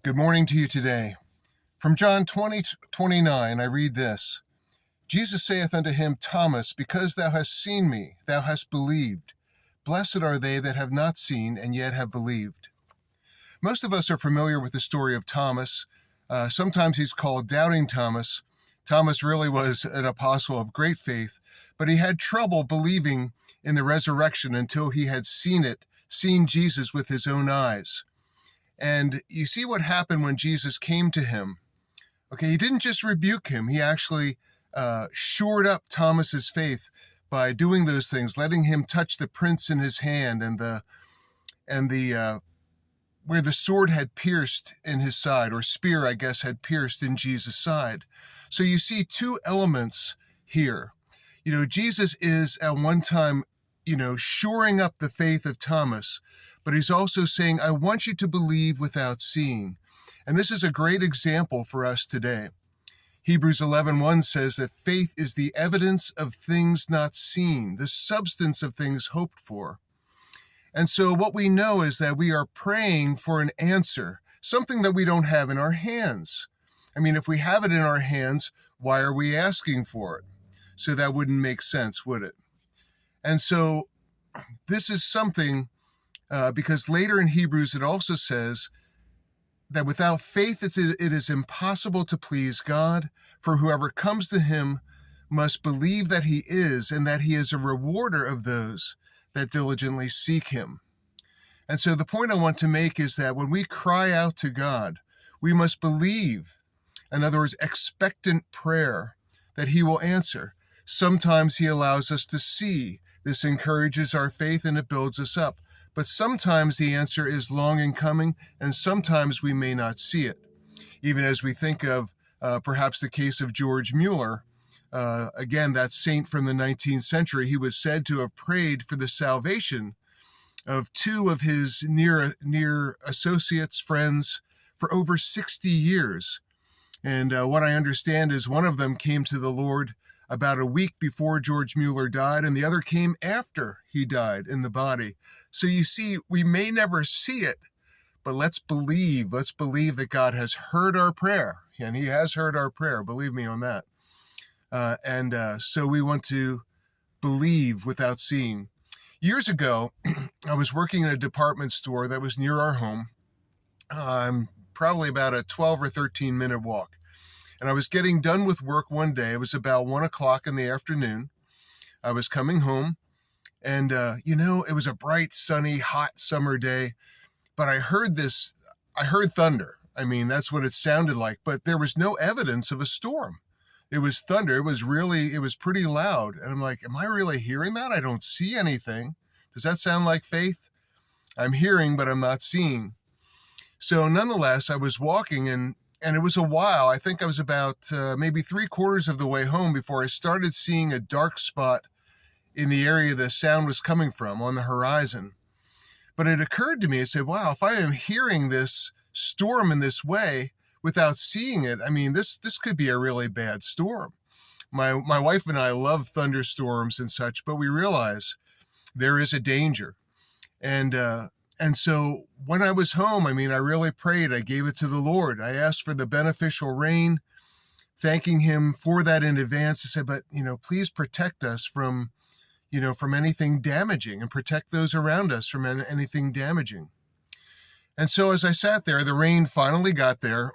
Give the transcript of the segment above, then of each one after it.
Good morning to you today. From John 20:29, I read this. Jesus saith unto him, Thomas, because thou hast seen me, thou hast believed. Blessed are they that have not seen and yet have believed. Most of us are familiar with the story of Thomas. Sometimes he's called Doubting Thomas. Thomas really was an apostle of great faith, but he had trouble believing in the resurrection until he had seen Jesus with his own eyes. And you see what happened when Jesus came to him. Okay, he didn't just rebuke him. He actually shored up Thomas's faith by doing those things, letting him touch the prints in his hand and the where the sword had pierced in his side, or spear, I guess, had pierced in Jesus' side. So you see two elements here. Jesus is at one time, shoring up the faith of Thomas, but he's also saying, I want you to believe without seeing. And this is a great example for us today. Hebrews 11:1 says that faith is the evidence of things not seen, the substance of things hoped for. And so what we know is that we are praying for an answer, something that we don't have in our hands. I mean, if we have it in our hands, why are we asking for it? So that wouldn't make sense, would it? And so this is something, because later in Hebrews it also says that without faith it is impossible to please God, for whoever comes to him must believe that he is, and that he is a rewarder of those that diligently seek him. And so the point I want to make is that when we cry out to God, we must believe, in other words, expectant prayer, that he will answer. Sometimes he allows us to see. This encourages our faith and it builds us up. But sometimes the answer is long in coming, and sometimes we may not see it. Even as we think of perhaps the case of George Mueller, again, that saint from the 19th century, he was said to have prayed for the salvation of two of his near associates, friends, for over 60 years. And what I understand is one of them came to the Lord about a week before George Mueller died, and the other came after he died in the body. So you see, we may never see it, but let's believe that God has heard our prayer, and he has heard our prayer, believe me on that. So we want to believe without seeing. Years ago, I was working in a department store that was near our home, probably about a 12 or 13 minute walk. And I was getting done with work one day. It was about 1 o'clock in the afternoon. I was coming home, and it was a bright, sunny, hot summer day, but I heard thunder. I mean, that's what it sounded like, but there was no evidence of a storm. It was thunder. It was pretty loud. And I'm like, am I really hearing that? I don't see anything. Does that sound like faith? I'm hearing, but I'm not seeing. So nonetheless, I was walking, and it was a while. I think I was about maybe 3/4 of the way home before I started seeing a dark spot in the area the sound was coming from on the horizon. But it occurred to me, I said, wow, if I am hearing this storm in this way without seeing it, I mean, this could be a really bad storm. My wife and I love thunderstorms and such, but we realize there is a danger. And so when I was home, I mean, I really prayed. I gave it to the Lord. I asked for the beneficial rain, thanking him for that in advance. I said, but, please protect us from anything damaging, and protect those around us from anything damaging. And so as I sat there, the rain finally got there.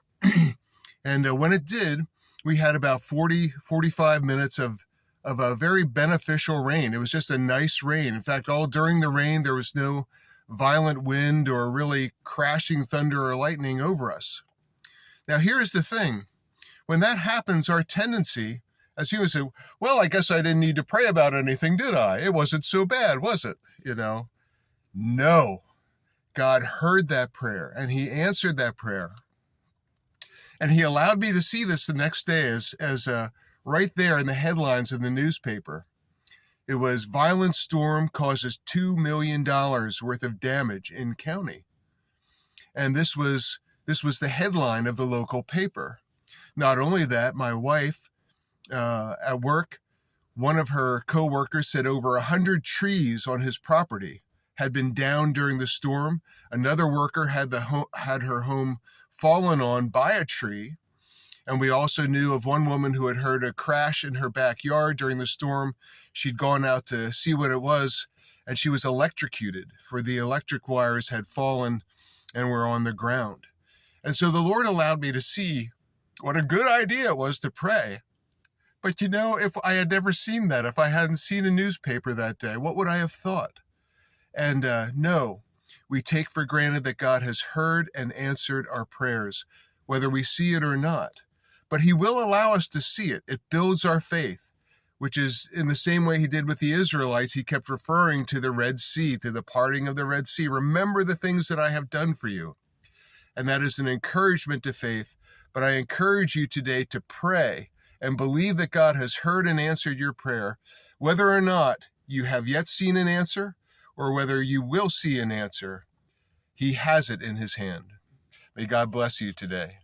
And when it did, we had about 45 minutes of a very beneficial rain. It was just a nice rain. In fact, all during the rain, there was no violent wind or really crashing thunder or lightning over us. Now, here's the thing. When that happens, our tendency, as humans, say, well, I guess I didn't need to pray about anything, did I? It wasn't so bad, was it? No. God heard that prayer, and he answered that prayer. And he allowed me to see this the next day as right there in the headlines in the newspaper. It was violent storm causes $2 million worth of damage in county. And this was the headline of the local paper. Not only that, my wife at work, one of her co-workers said over 100 trees on his property had been down during the storm. Another worker had her home fallen on by a tree. And we also knew of one woman who had heard a crash in her backyard during the storm. She'd gone out to see what it was, and she was electrocuted, for the electric wires had fallen and were on the ground. And so the Lord allowed me to see what a good idea it was to pray. But if I had never seen that, if I hadn't seen a newspaper that day, what would I have thought? And no, we take for granted that God has heard and answered our prayers, whether we see it or not. But he will allow us to see it. It builds our faith, which is in the same way he did with the Israelites. He kept referring to the Red Sea, to the parting of the Red Sea. Remember the things that I have done for you. And that is an encouragement to faith. But I encourage you today to pray and believe that God has heard and answered your prayer, whether or not you have yet seen an answer or whether you will see an answer. He has it in his hand. May God bless you today.